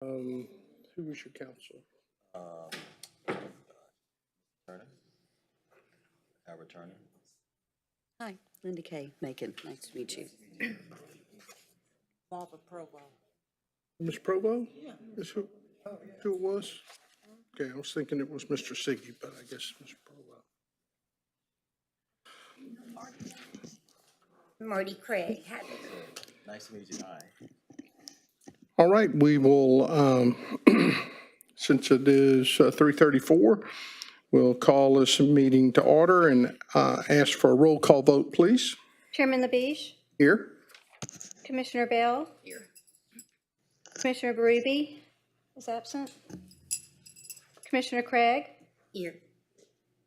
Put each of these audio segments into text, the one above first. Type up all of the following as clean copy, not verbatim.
Who was your counsel? Turner. Howard Turner. Hi, Linda Kay Macon. Nice to meet you. Barbara Provo. Ms. Provo? Yeah. Is who it was? Okay, I was thinking it was Mr. Siggy, but I guess Ms. Provo. Marty Craig. Nice to meet you. Hi. All right, we will, since it is 3:34, we'll call this meeting to order and ask for a roll call vote, please. Chairman LaBeige, Here. Commissioner Bell. Here. Commissioner Berube is absent. Commissioner Craig, Here.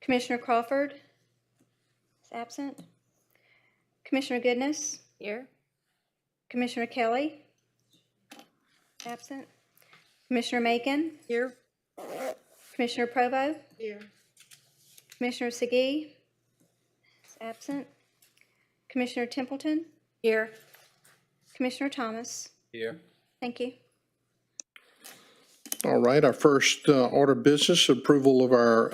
Commissioner Crawford is absent. Commissioner Goodness. Here. Commissioner Kelly, absent. Commissioner Macon. Here. Commissioner Provo. Here. Commissioner Segee is absent. Commissioner Templeton. Here. Commissioner Thomas. Here. Thank you. All right, our first order of business, approval of our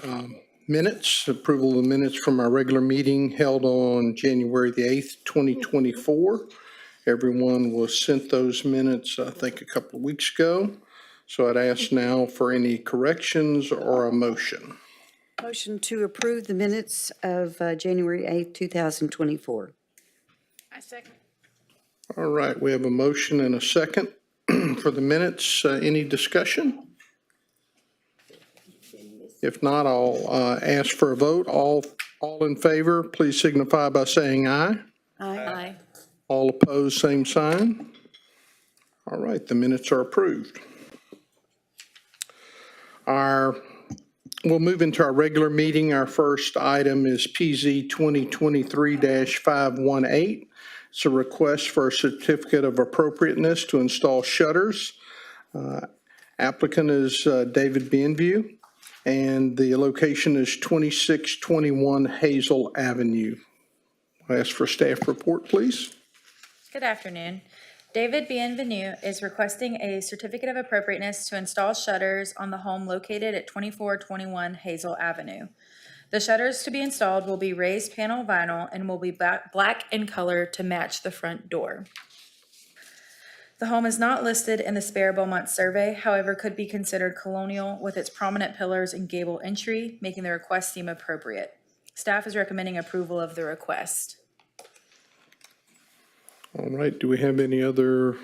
minutes, approval of the minutes from our regular meeting held on January the 8th, 2024. Everyone was sent those minutes, I think, a couple of weeks ago. So I'd ask now for any corrections or a motion. Motion to approve the minutes of January 8th, 2024. I second. All right, we have a motion and a second for the minutes. Any discussion? If not, I'll ask for a vote. All in favor, please signify by saying aye. Aye. All opposed, same sign. All right, the minutes are approved. We'll move into our regular meeting. Our first item is PZ 2023-518. It's a request for a certificate of appropriateness to install shutters. Applicant is David Bienview, and the location is 2621 Hazel Avenue. I ask for staff report, please. Good afternoon. David Bienvenu is requesting a certificate of appropriateness to install shutters on the home located at 2421 Hazel Avenue. The shutters to be installed will be raised panel vinyl and will be black in color to match the front door. The home is not listed in the Spare Beaumont survey, however could be considered colonial with its prominent pillars and gable entry, making the request seem appropriate. Staff is recommending approval of the request. All right, do we have any other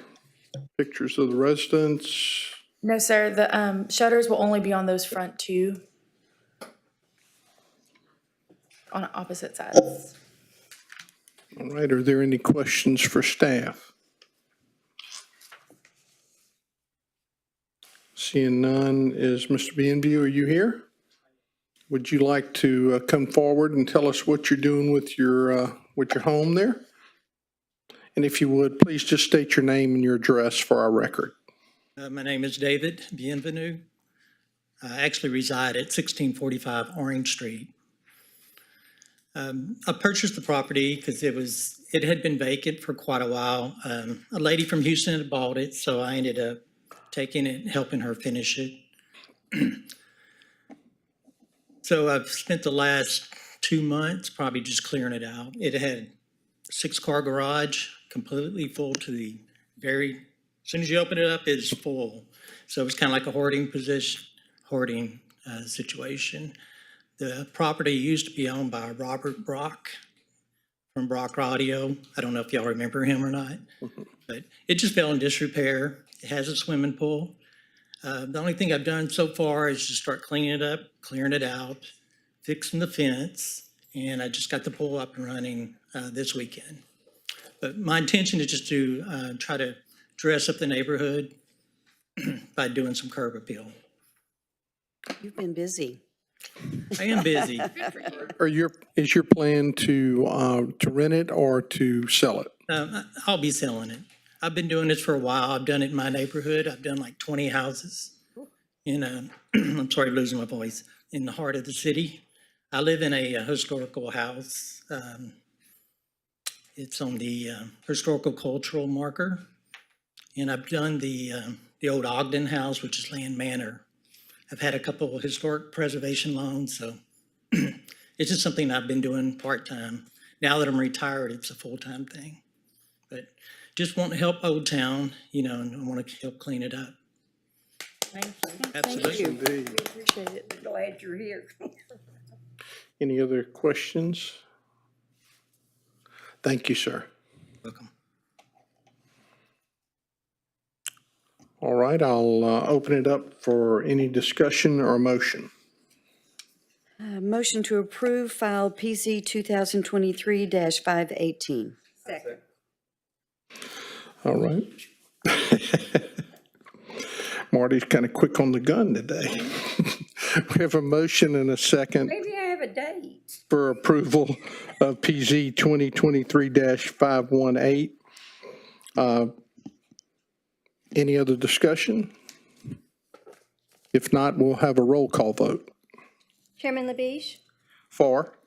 pictures of the residence? No, sir, the shutters will only be on those front two on opposite sides. All right, are there any questions for staff? Seeing none, is Mr. Bienview, are you here? Would you like to come forward and tell us what you're doing with your home there? And if you would, please just state your name and your address for our record. My name is David Bienvenu. I actually reside at 1645 Orange Street. I purchased the property because it had been vacant for quite a while. A lady from Houston had bought it, so I ended up taking it and helping her finish it. So I've spent the last 2 months probably just clearing it out. It had a 6-car garage, completely full to the as soon as you open it up, it's full. So it was kind of like a hoarding situation. The property used to be owned by Robert Brock from Brock Audio. I don't know if y'all remember him or not, but it just fell in disrepair. It has a swimming pool. The only thing I've done so far is just start cleaning it up, clearing it out, fixing the fence, and I just got the pool up and running this weekend. But my intention is just to try to dress up the neighborhood by doing some curb appeal. You've been busy. I am busy. Is your plan to rent it or to sell it? I'll be selling it. I've been doing this for a while. I've done it in my neighborhood. I've done like 20 houses in I'm sorry, losing my voice, in the heart of the city. I live in a historical house. It's on the historical cultural marker. And I've done the the old Ogden House, which is Land Manor. I've had a couple of historic preservation loans, so it's just something I've been doing part-time. Now that I'm retired, it's a full-time thing. But just want to help Old Town, and I want to help clean it up. Thank you. Absolutely. Indeed. Appreciate it. Glad you're here. Any other questions? Thank you, sir. Welcome. All right, I'll open it up for any discussion or motion. Motion to approve file PC 2023-518. Second. All right. Marty's kind of quick on the gun today. We have a motion and a second Maybe I have a date. for approval of PZ 2023-518. Any other discussion? If not, we'll have a roll call vote. Chairman LaBiche, For?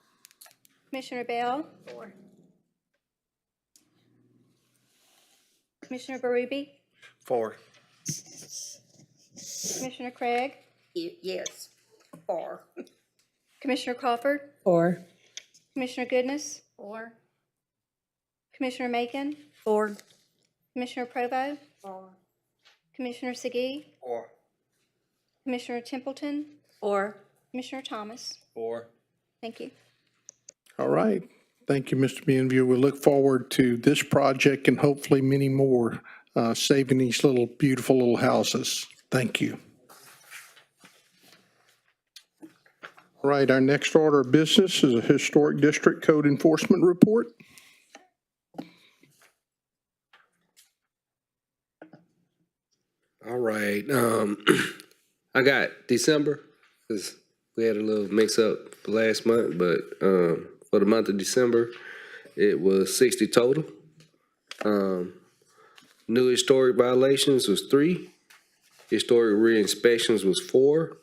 Commissioner Bell. Commissioner Berube, Four. Commissioner Craig, Yes. For. Commissioner Crawford, For. Commissioner Goodness, 4. Commissioner Macon, For. Commissioner Provo, 4. Commissioner Segee, Four. Commissioner Templeton, For. Commissioner Thomas. Four. Thank you. All right. Thank you, Mr. Bienview. We look forward to this project and hopefully many more, saving these beautiful little houses. Thank you. All right, our next order of business is a Historic District Code Enforcement Report. All right. I got December because we had a little mix up last month, but for the month of December, it was 60 total. New historic violations was 3. Historic re-inspections was 4.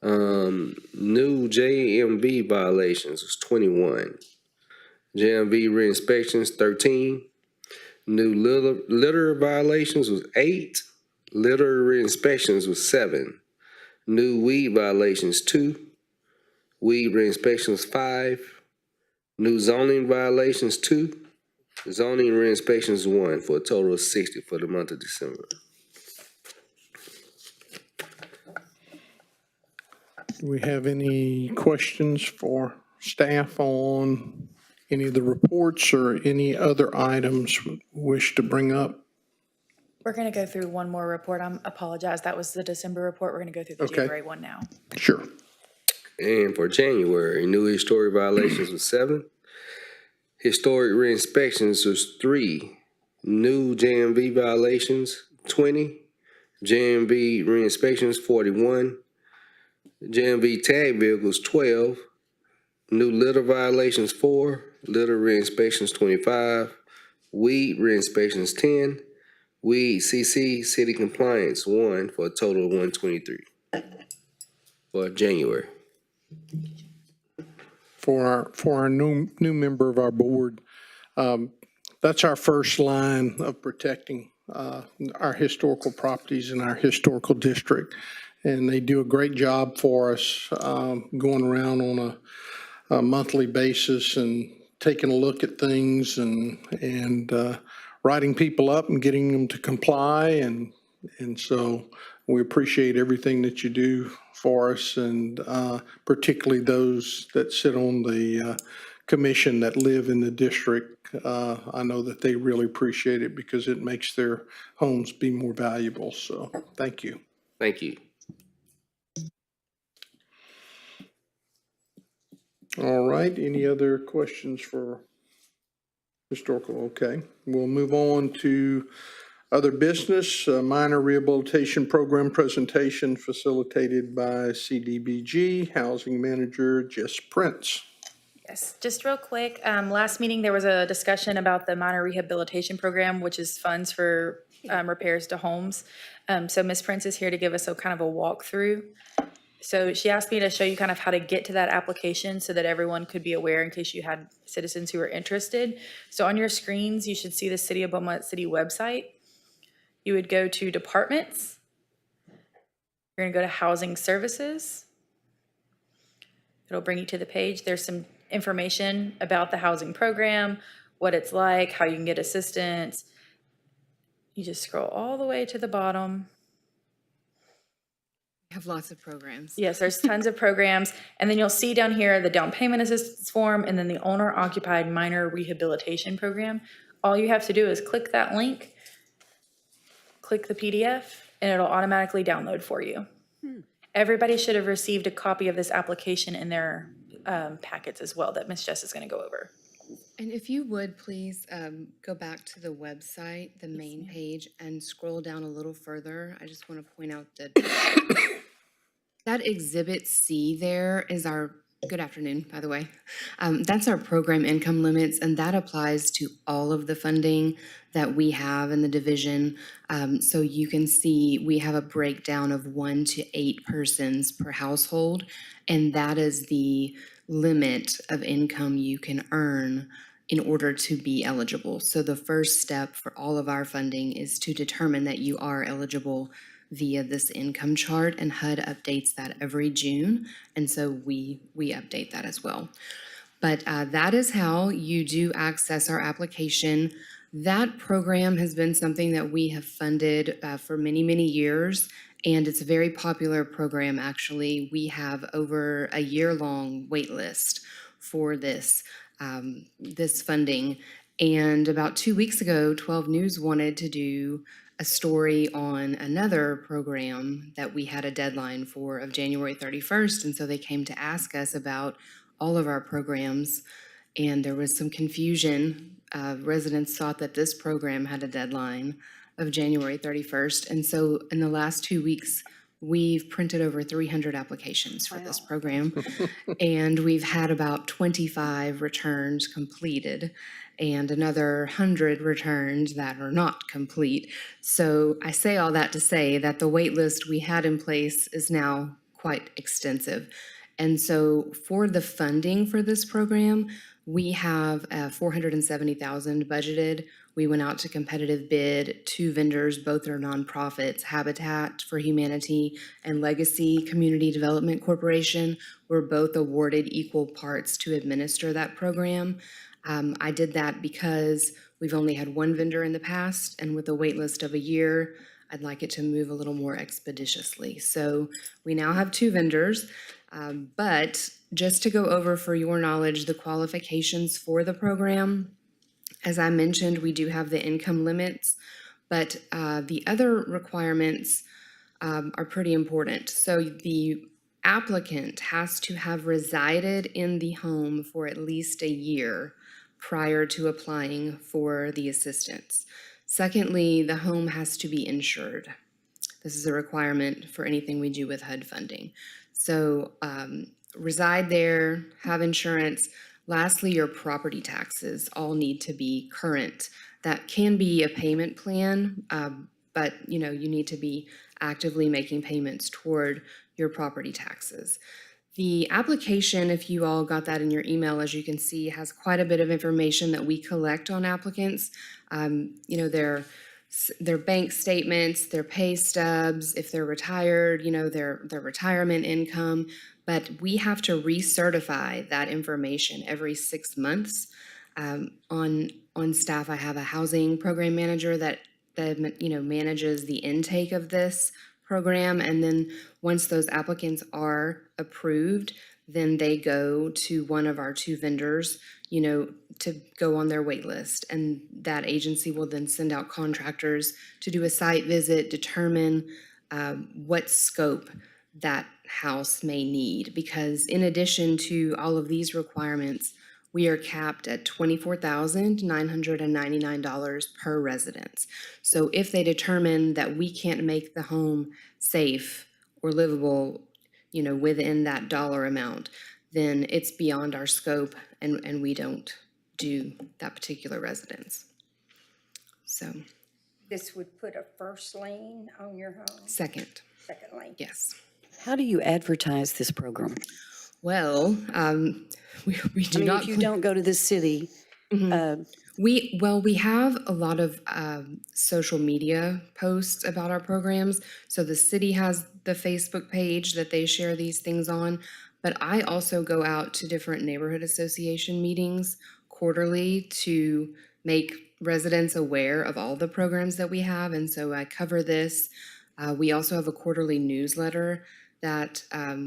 New JMV violations was 21. JMV re-inspections 13. New litter violations was 8. Litter re-inspections was 7. New weed violations 2. Weed re-inspections 5. New zoning violations 2. Zoning re-inspections 1 for a total of 60 for the month of December. Do we have any questions for staff on any of the reports or any other items we wish to bring up? We're going to go through one more report. I apologize. That was the December report. We're going to go through the Okay. January one now. Sure. And for January, new historic violations was 7. Historic re-inspections was 3. New JMV violations 20. JMV re-inspections 41. JMV tag vehicles 12. New litter violations 4. Litter re-inspections 25. Weed re-inspections 10. Weed CC city compliance 1 for a total of 123 for January. For our new member of our board, that's our first line of protecting our historical properties in our historical district. And they do a great job for us, going around on a monthly basis and taking a look at things and writing people up and getting them to comply. And so we appreciate everything that you do for us, and particularly those that sit on the commission that live in the district. I know that they really appreciate it because it makes their homes be more valuable. So thank you. Thank you. All right, any other questions for historical? Okay, we'll move on to other business, minor rehabilitation program presentation facilitated by CDBG Housing Manager Jess Prince. Yes, just real quick, last meeting, there was a discussion about the minor rehabilitation program, which is funds for repairs to homes. So Ms. Prince is here to give us a kind of a walkthrough. So she asked me to show you kind of how to get to that application so that everyone could be aware in case you had citizens who were interested. So on your screens, you should see the City of Beaumont City website. you would go to departments. You're going to go to housing services. It'll bring you to the page. There's some information about the housing program, what it's like, how you can get assistance. You just scroll all the way to the bottom. We have lots of programs. Yes, there's tons of programs. And then you'll see down here the down payment assistance form and then the owner occupied minor rehabilitation program. All you have to do is click that link, click the PDF, and it'll automatically download for you. Everybody should have received a copy of this application in their packets as well that Ms. Jess is going to go over. And if you would, please go back to the website, the main page, and scroll down a little further. I just want to point out that that Exhibit C there is our, good afternoon, by the way. That's our program income limits, and that applies to all of the funding that we have in the division. So you can see we have a breakdown of 1 to 8 persons per household, and that is the limit of income you can earn in order to be eligible. So the first step for all of our funding is to determine that you are eligible via this income chart, and HUD updates that every June, and so we update that as well. But that is how you do access our application. That program has been something that we have funded for many, many years, and it's a very popular program, actually. We have over a year-long wait list for this funding. And about 2 weeks ago, 12 News wanted to do a story on another program that we had a deadline for of January 31st. And so they came to ask us about all of our programs, and there was some confusion. Residents thought that this program had a deadline of January 31st. And so in the last 2 weeks, we've printed over 300 applications for this program. And we've had about 25 returns completed and another 100 returns that are not complete. So I say all that to say that the wait list we had in place is now quite extensive. And so for the funding for this program, we have $470,000 budgeted. We went out to competitive bid. 2 vendors, both are nonprofits, Habitat for Humanity and Legacy Community Development Corporation, were both awarded equal parts to administer that program. I did that because we've only had 1 vendor in the past, and with a wait list of a year, I'd like it to move a little more expeditiously. So we now have 2 vendors, but just to go over for your knowledge, the qualifications for the program, as I mentioned, we do have the income limits, but the other requirements are pretty important. So the applicant has to have resided in the home for at least a year prior to applying for the assistance. Secondly, the home has to be insured. This is a requirement for anything we do with HUD funding. So reside there, have insurance. Lastly, your property taxes all need to be current. That can be a payment plan, but you need to be actively making payments toward your property taxes. The application, if you all got that in your email, as you can see, has quite a bit of information that we collect on applicants. Their bank statements, their pay stubs, if they're retired, their retirement income. But we have to recertify that information every 6 months. On staff, I have a housing program manager that manages the intake of this program, and then once those applicants are approved, then they go to one of our 2 vendors, to go on their wait list, and that agency will then send out contractors to do a site visit, determine what scope that house may need, because in addition to all of these requirements, we are capped at $24,999 per residence. So if they determine that we can't make the home safe or livable, within that dollar amount, then it's beyond our scope, and we don't do that particular residence. So, This would put a first lien on your home, second, second lien. yes. How do you advertise this program? Well, we do not. If you don't go to the city, We have a lot of social media posts about our programs. So the city has the Facebook page that they share these things on. But I also go out to different neighborhood association meetings quarterly to make residents aware of all the programs that we have. And so I cover this. We also have a quarterly newsletter that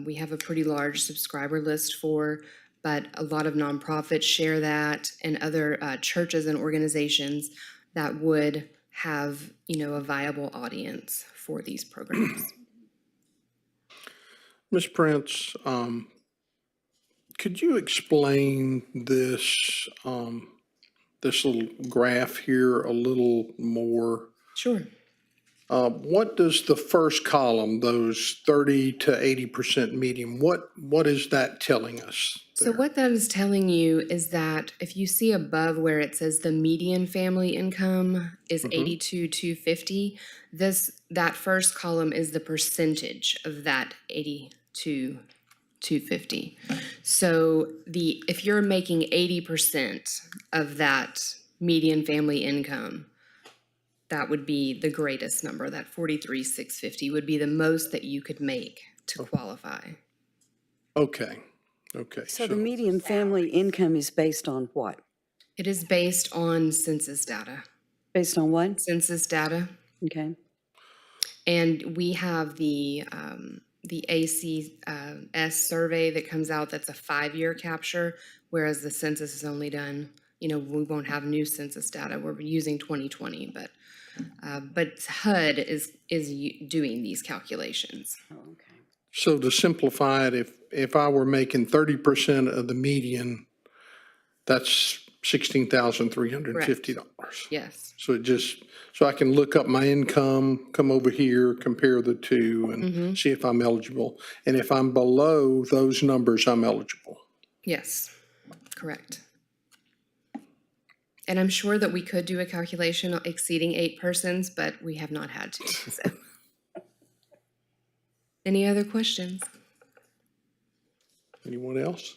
we have a pretty large subscriber list for, but a lot of nonprofits share that, and other churches and organizations that would have, a viable audience for these programs. Ms. Prince, could you explain this, this little graph here a little more? Sure. What does the first column, those 30 to 80% median, what is that telling us? So what that is telling you is that if you see above where it says the median family income is 82,250, that first column is the percentage of that 82,250. So if you're making 80% of that median family income, that would be the greatest number. That 43,650 would be the most that you could make to qualify. Okay. So the median family income is based on what? It is based on census data. Based on what? Census data. Okay. And we have the ACS survey that comes out, that's a 5-year capture, whereas the census is only done, we won't have new census data. We're using 2020, but HUD is doing these calculations. Oh, okay. So to simplify it, if I were making 30% of the median, that's $16,350. Yes. So so I can look up my income, come over here, compare the two and see if I'm eligible. And if I'm below those numbers, I'm eligible. Yes, correct. And I'm sure that we could do a calculation exceeding 8 persons, but we have not had to. So. Any other questions? Anyone else?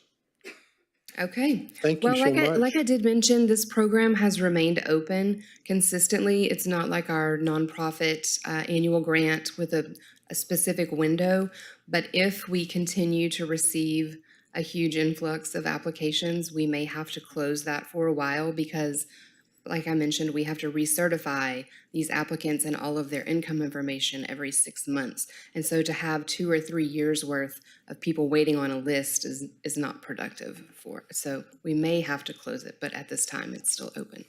Okay. Thank you so much. Like I did mention, this program has remained open consistently. It's not like our nonprofit annual grant with a specific window, but if we continue to receive a huge influx of applications, we may have to close that for a while because, like I mentioned, we have to recertify these applicants and all of their income information every 6 months. And so to have 2 or 3 years worth of people waiting on a list is not productive for it. So we may have to close it, but at this time it's still open.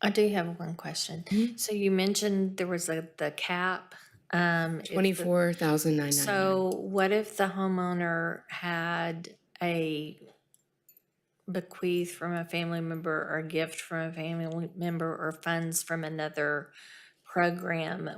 I do have one question. So you mentioned there was the cap. if the- $24,999. So what if the homeowner had a bequeath from a family member or a gift from a family member or funds from another program?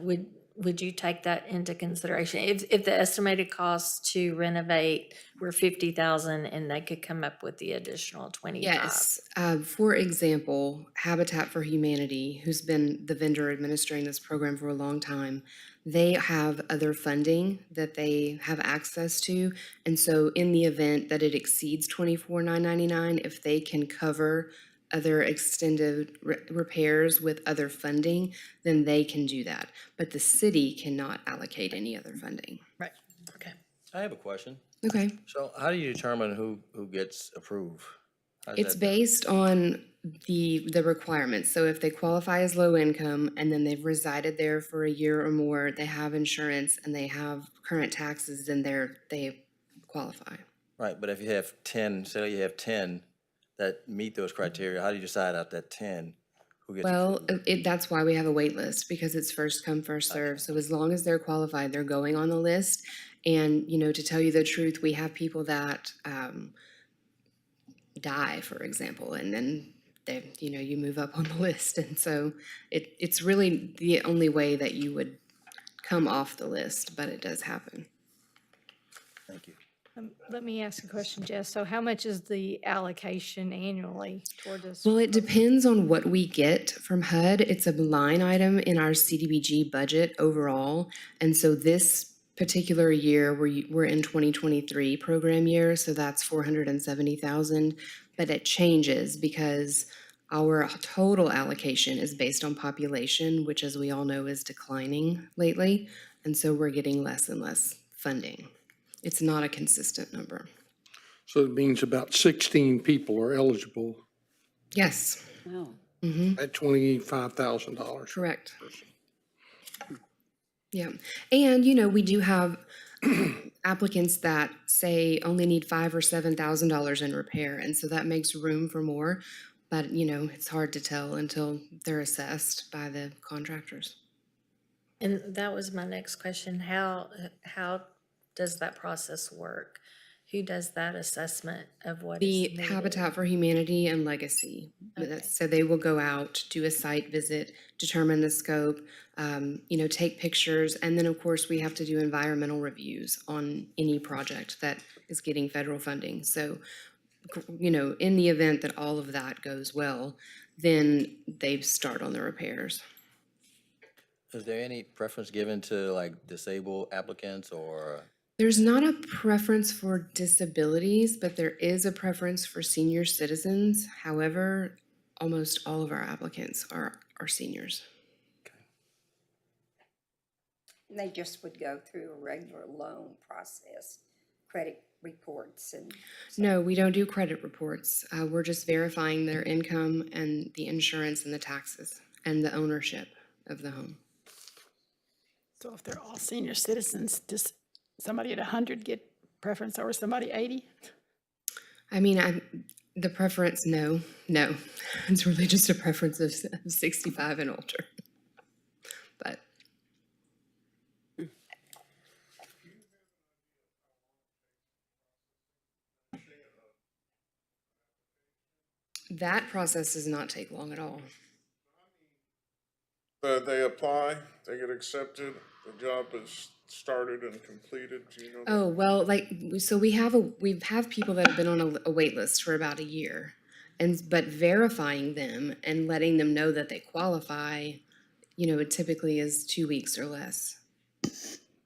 Would you take that into consideration? If the estimated cost to renovate were $50,000 and they could come up with the additional 25? Yes. For example, Habitat for Humanity, who's been the vendor administering this program for a long time, they have other funding that they have access to. And so in the event that it exceeds $24,999, if they can cover other extended repairs with other funding, then they can do that. But the city cannot allocate any other funding. Right, okay. I have a question. Okay. So how do you determine who gets approved? How does It's that- based on the requirements. So if they qualify as low income and then they've resided there for a year or more, they have insurance and they have current taxes, then they qualify. Right, but if you have 10, say you have 10 that meet those criteria, how do you decide out that 10 who gets Well, approved? that's why we have a wait list, because it's first come, first served. So as long as they're qualified, they're going on the list. And, to tell you the truth, we have people that die, for example, and then you move up on the list. And so it's really the only way that you would come off the list, but it does happen. Thank you. Let me ask a question, Jess. So how much is the allocation annually toward this? Well, it depends on what we get from HUD. It's a line item in our CDBG budget overall. And so this particular year, we're in 2023 program year, so that's $470,000. But it changes because Our total allocation is based on population, which, as we all know, is declining lately. And so we're getting less and less funding. It's not a consistent number. So it means about 16 people are eligible Yes, Wow. at $25,000. correct. Yeah. And, we do have applicants that say only need $5,000 or $7,000 in repair. And so that makes room for more. But, it's hard to tell until they're assessed by the contractors. And that was my next question. How does that process work? Who does that assessment of what is The needed? Habitat for Humanity and Legacy. Okay. So they will go out, do a site visit, determine the scope, take pictures. And then, of course, we have to do environmental reviews on any project that is getting federal funding. So, in the event that all of that goes well, then they start on the repairs. Is there any preference given to like disabled applicants or? There's not a preference for disabilities, but there is a preference for senior citizens. However, almost all of our applicants are seniors. And they just would go through a regular loan process, credit reports and. No, we don't do credit reports. We're just verifying their income and the insurance and the taxes and the ownership of the home. So if they're all senior citizens, does somebody at 100 get preference over somebody 80? I mean, the preference, no. It's really just a preference of 65 and older. But that process does not take long at all. They apply, they get accepted, the job is started and completed, do you know? Oh, well, so we have people that have been on a wait list for about a year. But verifying them and letting them know that they qualify, it typically is 2 weeks or less.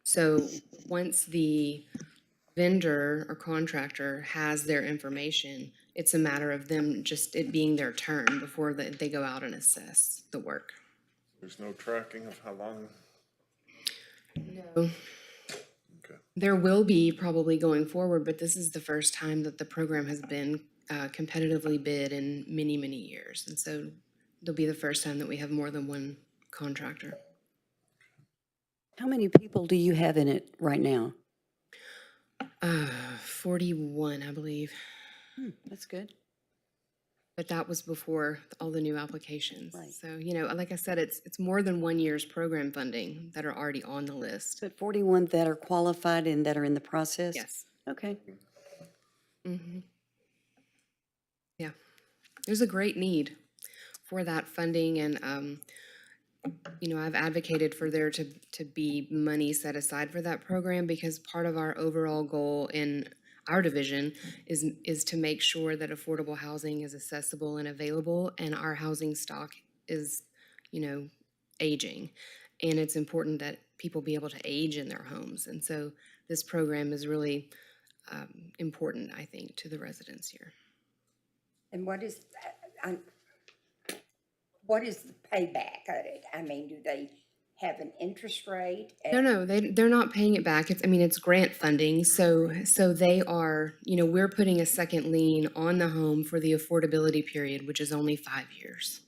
So once the vendor or contractor has their information, it's a matter of them just it being their turn before they go out and assess the work. There's no tracking of how long? No. Okay. There will be probably going forward, but this is the first time that the program has been competitively bid in many, many years. And so it'll be the first time that we have more than one contractor. How many people do you have in it right now? 41, I believe. That's good. But that was before all the new applications. Right. So, like I said, it's more than 1 year's program funding that are already on the list. But 41 that are qualified and that are in the process? Yes. Okay. Mm-hmm. Yeah. There's a great need for that funding, and I've advocated for there to be money set aside for that program, because part of our overall goal in our division is to make sure that affordable housing is accessible and available, and our housing stock is, aging. And it's important that people be able to age in their homes. And so this program is really important, I think, to the residents here. And what is the payback of it? I mean, do they have an interest rate? No, they're not paying it back. It's grant funding. So they are, we're putting a second lien on the home for the affordability period, which is only 5 years.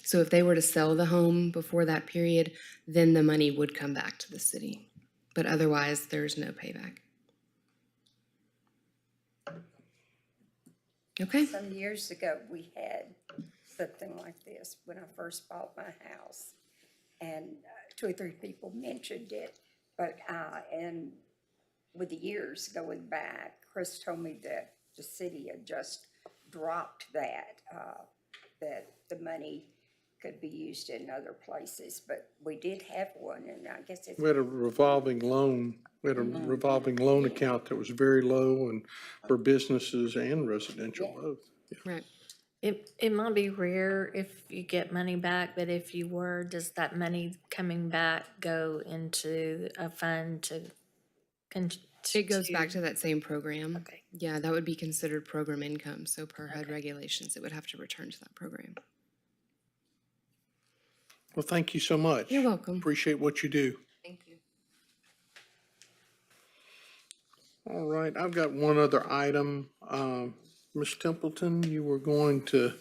So if they were to sell the home before that period, then the money would come back to the city. But otherwise, there's no payback. Okay. Some years ago, we had something like this when I first bought my house. And 2 or 3 people mentioned it, but, and with the years going back, Chris told me that the city had just dropped that, that the money could be used in other places, but we did have one, and I guess it's. We had a revolving loan. We had a revolving loan account that was very low and for businesses and residential both. Yeah. Right. It might be rare if you get money back, but if you were, does that money coming back go into a fund to It goes back to that same program. Okay. Yeah, that would be considered program income, so per HUD regulations, it would have to return to that program. Well, thank you so much. You're welcome. Appreciate what you do. Thank you. All right, I've got one other item. Ms. Templeton, you were going to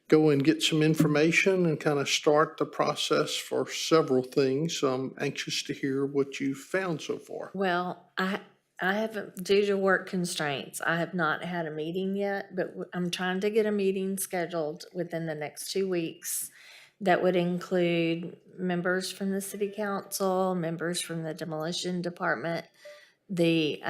go and get some information and kind of start the process for several things. So I'm anxious to hear what you've found so far. Well, I haven't, due to work constraints, I have not had a meeting yet, but I'm trying to get a meeting scheduled within the next 2 weeks. That would include members from the city council, members from the demolition department, the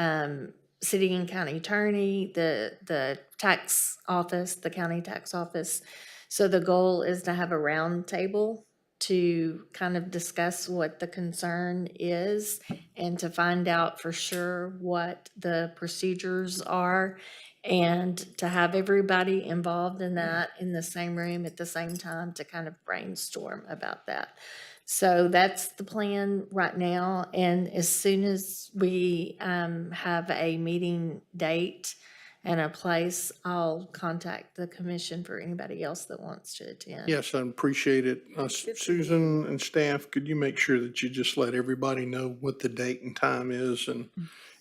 city and county attorney, the tax office, the county tax office. So the goal is to have a round table to kind of discuss what the concern is and to find out for sure what the procedures are and to have everybody involved in that in the same room at the same time to kind of brainstorm about that. So that's the plan right now, and as soon as we have a meeting date and a place, I'll contact the commission for anybody else that wants to attend. Yes, I appreciate it. Susan and staff, could you make sure that you just let everybody know what the date and time is? And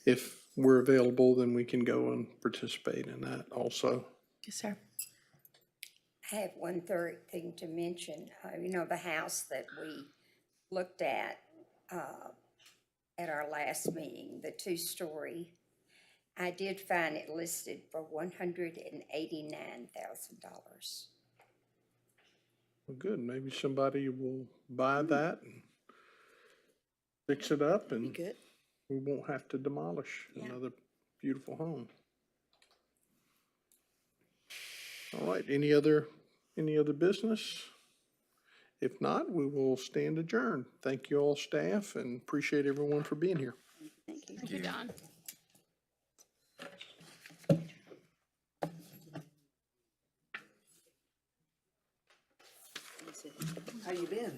if we're available, then we can go and participate in that also. Yes, sir. I have one third thing to mention. You know, the house that we looked at our last meeting, the 2-story, I did find it listed for $189,000. Well, good. Maybe somebody will buy that and fix it up and Good. we won't have to demolish another beautiful home. All right, any other business? If not, we will stand adjourned. Thank you all, staff, and appreciate everyone for being here. Thank you, Don. How you been?